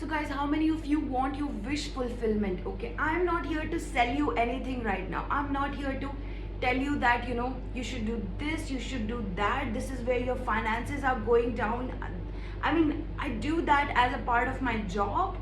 So guys, how many of you want your wish fulfillment? Okay, I'm not here to sell you anything right now. I'm not here to tell you that you should do this, you should do that, this is where your finances are going down. I mean, I do that as a part of my job,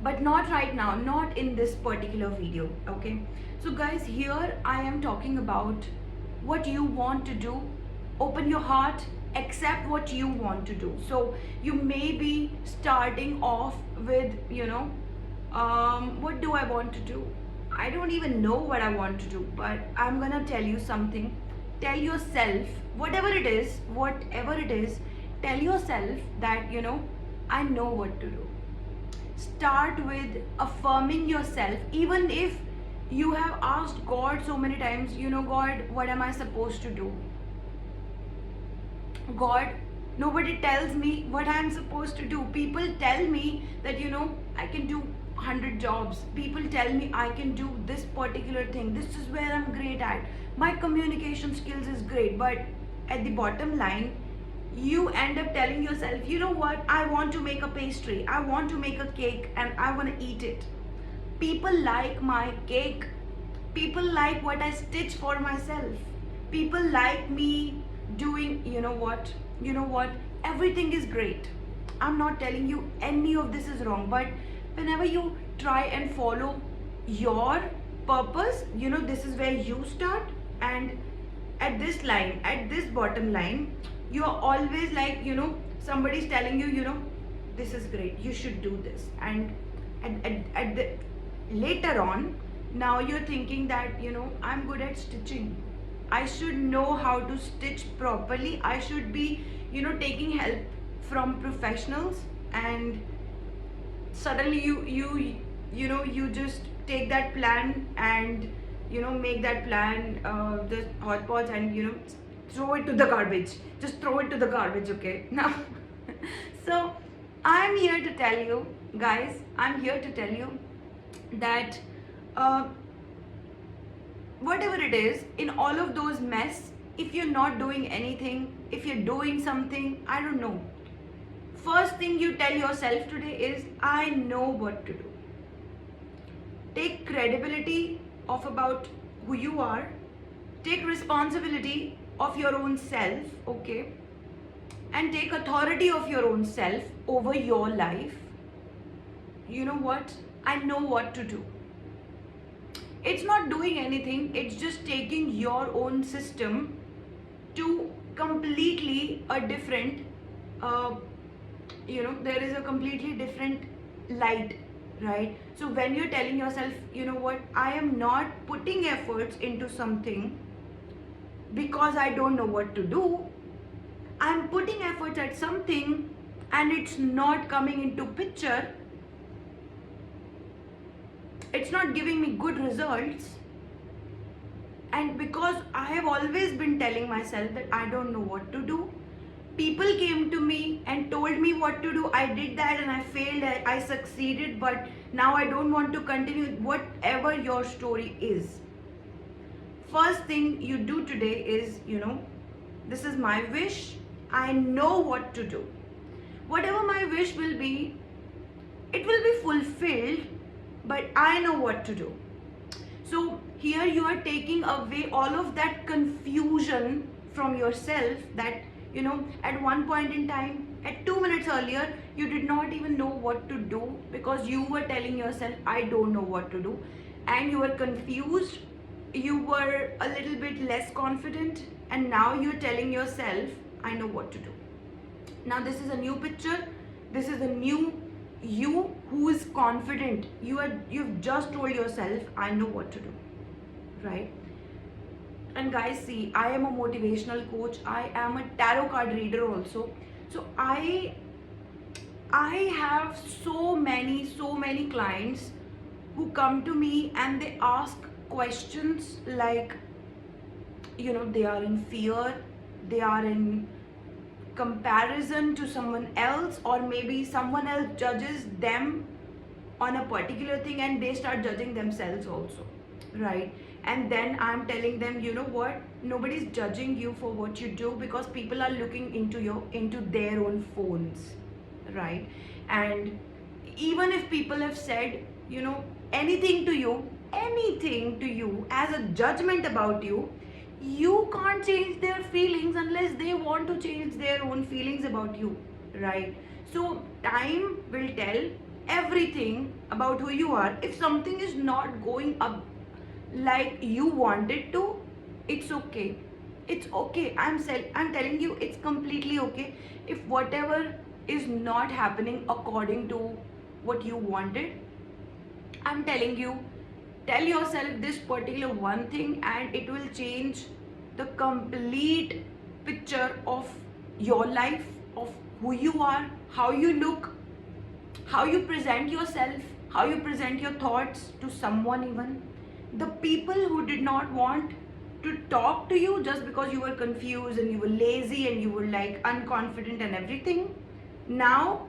but not right now, not in this particular video. Okay, so guys, here I am talking about what you want to do. Open your heart, accept what you want to do. So you may be starting off with what do I want to do? I don't even know what I want to do, but I'm gonna tell you something. Tell yourself, whatever it is, tell yourself that I know what to do. Start with affirming yourself, even if you have asked God so many times, God, what am I supposed to do? God, nobody tells me what I'm supposed to do. People tell me that I can do 100 jobs. People tell me I can do this particular thing. This is where I'm great at. My communication skills is great, but at the bottom line, you end up telling yourself, you know what, I want to make a pastry, I want to make a cake, and I want to eat it. People like my cake. People like what I stitch for myself. People like me doing, you know what, everything is great. I'm not telling you any of this is wrong, but whenever you try and follow your purpose, this is where you start. And at this line, at this bottom line, you are always like, somebody's telling you, this is great, you should do this. And at the later on, now you're thinking that I'm good at stitching, I should know how to stitch properly, I should be taking help from professionals. And suddenly you just take that plan and make that plan, the hot pots, and throw it to the garbage. Just throw it to the garbage. Okay, now so I'm here to tell you guys, I'm here to tell you that uh, whatever it is, in all of those mess, if you're not doing anything, if you're doing something, I don't know, first thing you tell yourself today is, I know what to do. Take credibility of about who you are. Take responsibility of your own self, okay? And take authority of your own self over your life. You know what? I know what to do. It's not doing anything, it's just taking your own system to completely a different, there is a completely different light, right? So when you're telling yourself, you know what, I am not putting efforts into something because I don't know what to do, I'm putting efforts at something and it's not coming into picture, it's not giving me good results. And because I have always been telling myself that I don't know what to do, people came to me and told me what to do, I did that and I failed, I succeeded, but now I don't want to continue. Whatever your story is, first thing you do today is, this is my wish, I know what to do. Whatever my wish will be, it will be fulfilled, but I know what to do. So here you are taking away all of that confusion from yourself, that at one point in time, at 2 minutes earlier, you did not even know what to do because you were telling yourself, I don't know what to do, and you were confused, you were a little bit less confident, and now you're telling yourself, I know what to do. Now this is a new picture, this is a new you who is confident. You've just told yourself, I know what to do, right? And guys, see, I am a motivational coach, I am a tarot card reader also. So I have so many clients who come to me and they ask questions like, they are in fear, they are in comparison to someone else, or maybe someone else judges them on a particular thing and they start judging themselves also, right? And then I'm telling them, you know what, nobody's judging you for what you do because people are looking into their own phones, right? And even if people have said, you know, anything to you, as a judgment about you, you can't change their feelings unless they want to change their own feelings about you, right? So time will tell everything about who you are. If something is not going up like you want it to, it's okay. It's okay. I'm telling you, it's completely okay if whatever is not happening according to what you wanted. I'm telling you, tell yourself this particular one thing and it will change the complete picture of your life, of who you are, how you look, how you present yourself, how you present your thoughts to someone even. The people who did not want to talk to you just because you were confused and you were lazy and you were like unconfident and everything, now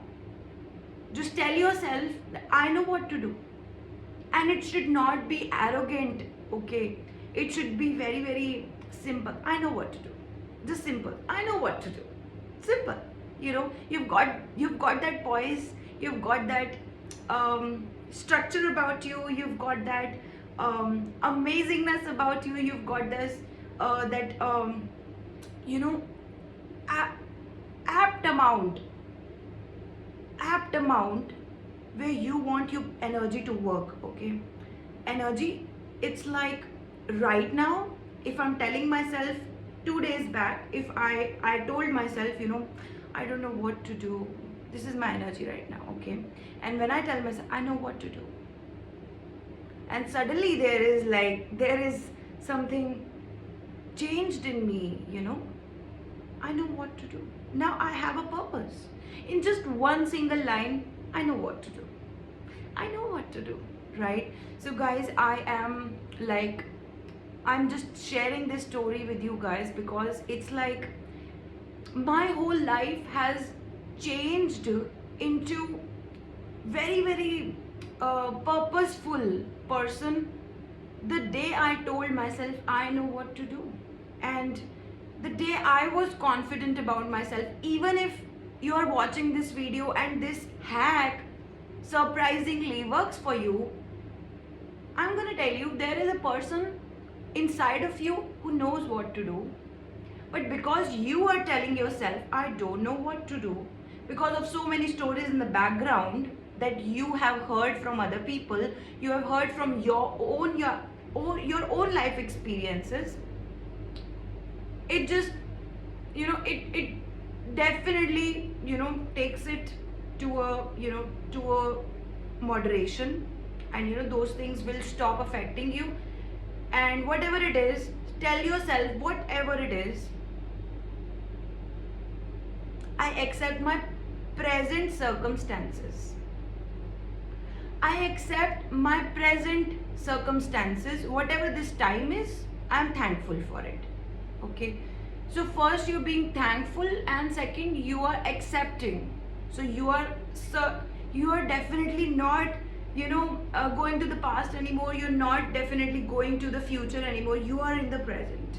just tell yourself that I know what to do. And it should not be arrogant, okay? It should be very, very simple. I know what to do. Just simple. I know what to do. Simple. You know, you've got that poise, you've got that structure about you, you've got that amazingness about you, you've got this you know, apt amount where you want your energy to work, okay? Energy, it's like right now, if I'm telling myself 2 days back, if I told myself, you know, I don't know what to do, this is my energy right now, okay? And when I tell myself, I know what to do, and suddenly there is something changed in me, you know, I know what to do. Now I have a purpose. In just one single line, I know what to do. I know what to do, right? So guys, I'm just sharing this story with you guys because it's like my whole life has changed into very, very purposeful person the day I told myself I know what to do, and the day I was confident about myself. Even if you are watching this video and this hack surprisingly works for you, I'm gonna tell you there is a person inside of you who knows what to do. But because you are telling yourself, I don't know what to do, because of so many stories in the background that you have heard from other people, you have heard from your own life experiences, it just, you know, it definitely, you know, takes it to a moderation, and you know, those things will stop affecting you. And whatever it is, tell yourself, whatever it is, I accept my present circumstances. I accept my present circumstances, whatever this time is, I'm thankful for it, okay? So first you're being thankful, and second you are accepting. So you are definitely not, you know, going to the past anymore. You're not definitely going to the future anymore. You are in the present,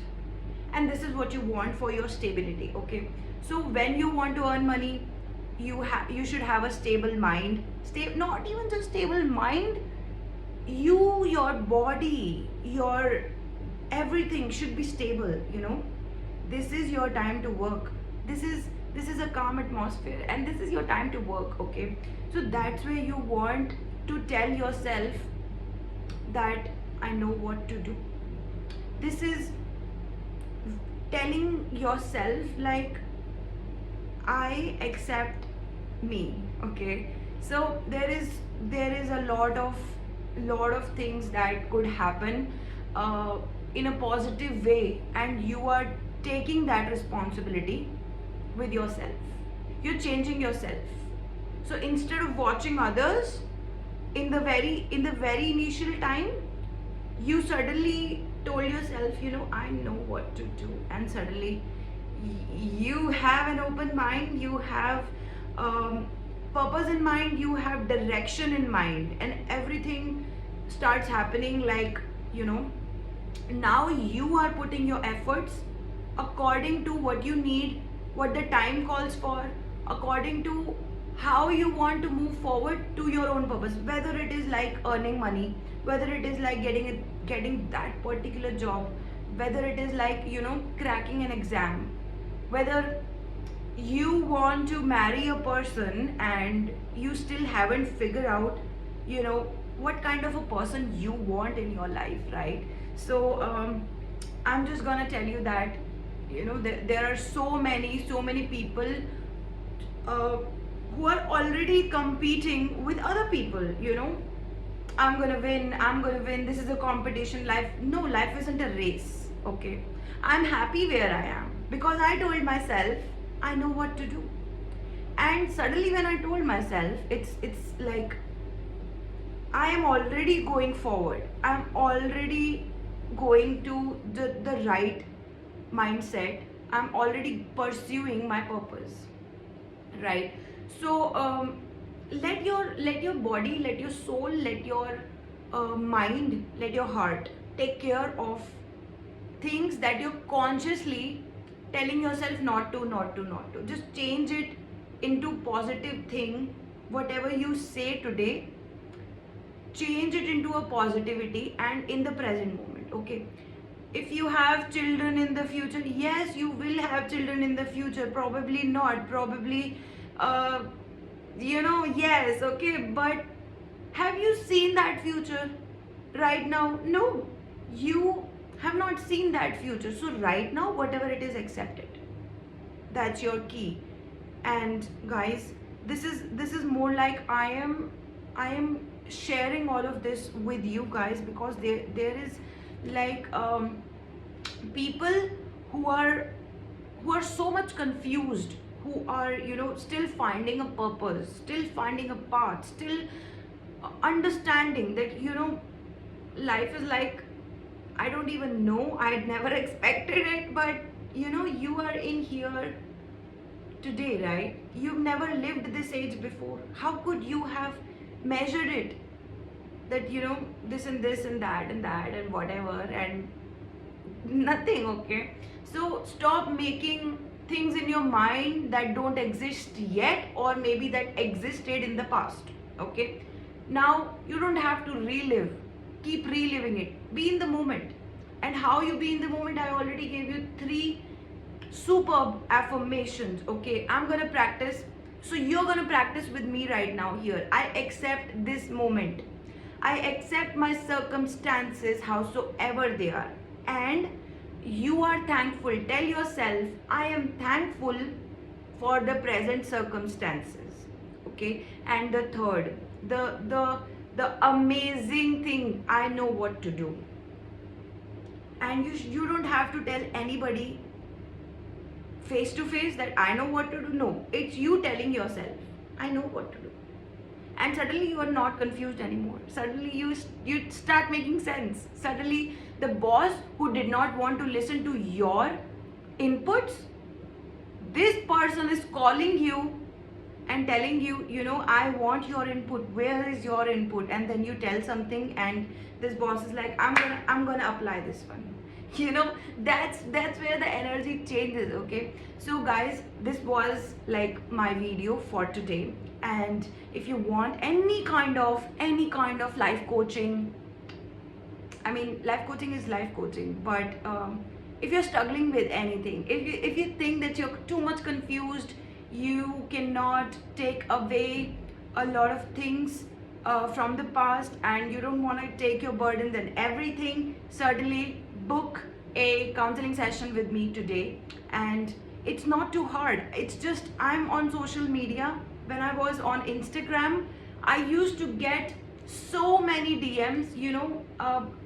and this is what you want for your stability, okay? So when you want to earn money, you should have a stable mind. Not even just stable mind, your body, your everything should be stable, you know. This is your time to work. This is a calm atmosphere, and this is your time to work, okay? So that's where you want to tell yourself that I know what to do. This is telling yourself like, I accept me, okay? So there is a lot of things that could happen in a positive way, and you are taking that responsibility with yourself. You're changing yourself. So instead of watching others in the very initial time, you suddenly told yourself, you know, I know what to do, and suddenly you have an open mind, you have purpose in mind, you have direction in mind, and everything starts happening like, you know, now you are putting your efforts according to what you need, what the time calls for, according to how you want to move forward to your own purpose, whether it is like earning money, whether it is like getting that particular job, whether it is like cracking an exam, whether you want to marry a person and you still haven't figured out you know what kind of a person you want in your life, right? So I'm just gonna tell you that there are so many people uh, who are already competing with other people. I'm gonna win, this is a competition. Life isn't a race. Okay, I'm happy where I am because I told myself I know what to do. And suddenly when I told myself, it's like I am already going forward. I'm already going to the right mindset. I'm already pursuing my purpose, right? So let your body, let your soul, let your mind, let your heart take care of things that you're consciously telling yourself not to. Just change it into positive thing. Whatever you say today, change it into a positivity and in the present moment. Okay, if you have children in the future, yes, you will have children in the future. Probably not, probably uh, yes, okay, but have you seen that future right now? No, you have not seen that future. So right now, whatever it is, accept it. That's your key. And guys, this is more like I am sharing all of this with you guys because there is like people who are so much confused, who are still finding a purpose, still finding a path, still understanding that life is like, I don't even know, I'd never expected it, but you are in here today, right? You've never lived this age before. How could you have measured it that this and this and that and whatever and nothing? Okay, so stop making things in your mind that don't exist yet, or maybe that existed in the past. Okay, now you don't have to relive, keep reliving it. Be in the moment. And how you be in the moment, I already gave you 3 superb affirmations. Okay, I'm gonna practice, so you're gonna practice with me right now. Here, I accept this moment, I accept my circumstances howsoever they are, and you are thankful. Tell yourself, I am thankful for the present circumstances. Okay, and the third, the amazing thing, I know what to do. And you don't have to tell anybody face to face that I know what to do. No, it's you telling yourself, I know what to do. And suddenly you are not confused anymore. Suddenly you start making sense. Suddenly the boss who did not want to listen to your inputs, this person is calling you and telling you, I want your input. Where is your input? And then you tell something, and this boss is like, I'm gonna apply this one. That's where the energy changes. Okay, so guys, this was like my video for today. And if you want any kind of life coaching, I mean, life coaching is life coaching, but if you're struggling with anything, if you think that you're too much confused, you cannot take away a lot of things from the past, and you don't want to take your burden, then everything, certainly book a counseling session with me today. And it's not too hard. It's just, I'm on social media. When I was on Instagram, I used to get so many DMs.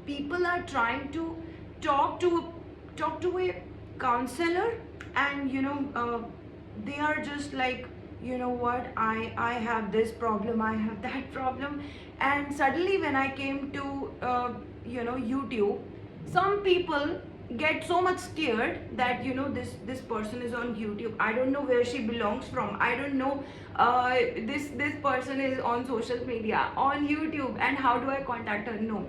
People are trying to talk to a counselor, and they are just like, what, I have this problem, I have that problem. And suddenly when I came to YouTube, some people get so much scared that this person is on YouTube, I don't know where she belongs from, I don't know, this person is on social media on YouTube, and how do I contact her? No,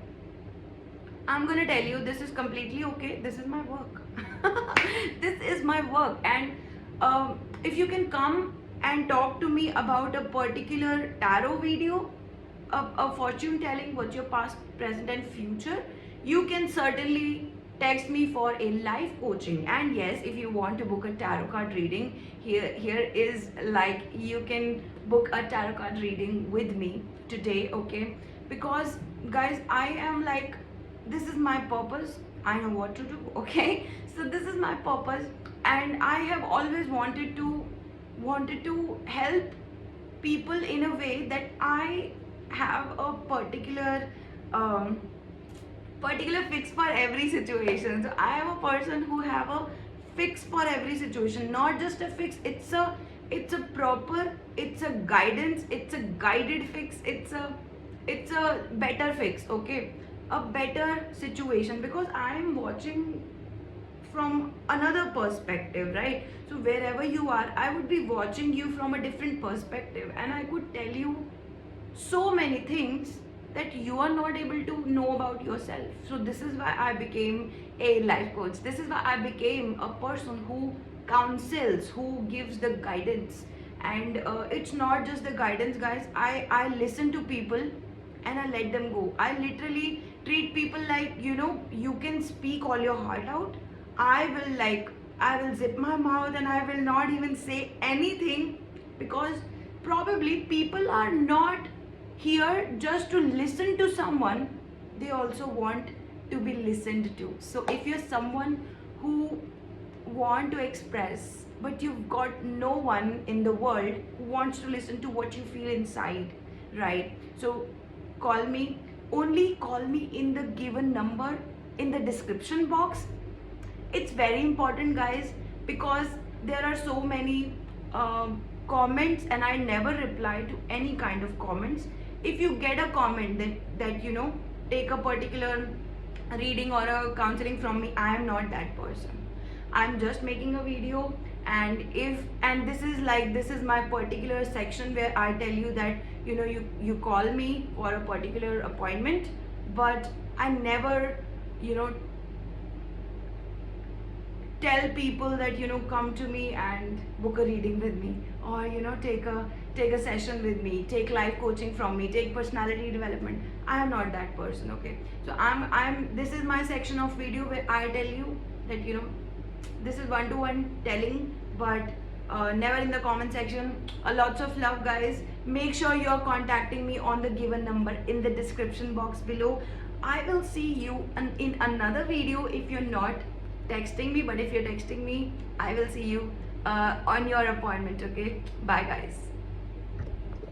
I'm gonna tell you, this is completely okay. This is my work. This is my work. And if you can come and talk to me about a particular tarot video, a fortune telling, what's your past, present, and future, you can certainly text me for a live coaching. And yes, if you want to book a tarot card reading, here is like, you can book a tarot card reading with me today, okay? Because guys, I am like, this is my purpose, I know what to do, okay? So this is my purpose, and I have always wanted to help people in a way that I have a particular fix for every situation. So I am a person who have a fix for every situation, not just a fix, it's a proper, it's a guidance, it's a guided fix, it's a better fix, okay? A better situation, because I am watching from another perspective, right? So wherever you are, I would be watching you from a different perspective, and I could tell you so many things that you are not able to know about yourself. So this is why I became a life coach. This is why I became a person who counsels, who gives the guidance. And it's not just the guidance, guys. I listen to people and I let them go. I literally treat people like, you can speak all your heart out. I will zip my mouth and I will not even say anything, because probably people are not here just to listen to someone, they also want to be listened to. So if you're someone who want to express, but you've got no one in the world who wants to listen to what you feel inside, right? So call me, only call me in the given number in the description box. It's very important, guys, because there are so many comments and I never reply to any kind of comments. If you get a comment that take a particular reading or a counseling from me, I am not that person. I'm just making a video, and this is my particular section where I tell you that you call me for a particular appointment, but I never tell people that come to me and book a reading with me, or take a session with me, take life coaching from me, take personality development. I am not that person, okay? So I'm this is my section of video where I tell you that this is one-to-one telling, but never in the comment section. Lots of love, guys. Make sure you're contacting me on the given number in the description box below. I will see you in another video if you're not texting me, but if you're texting me, I will see you on your appointment, okay? Bye, guys.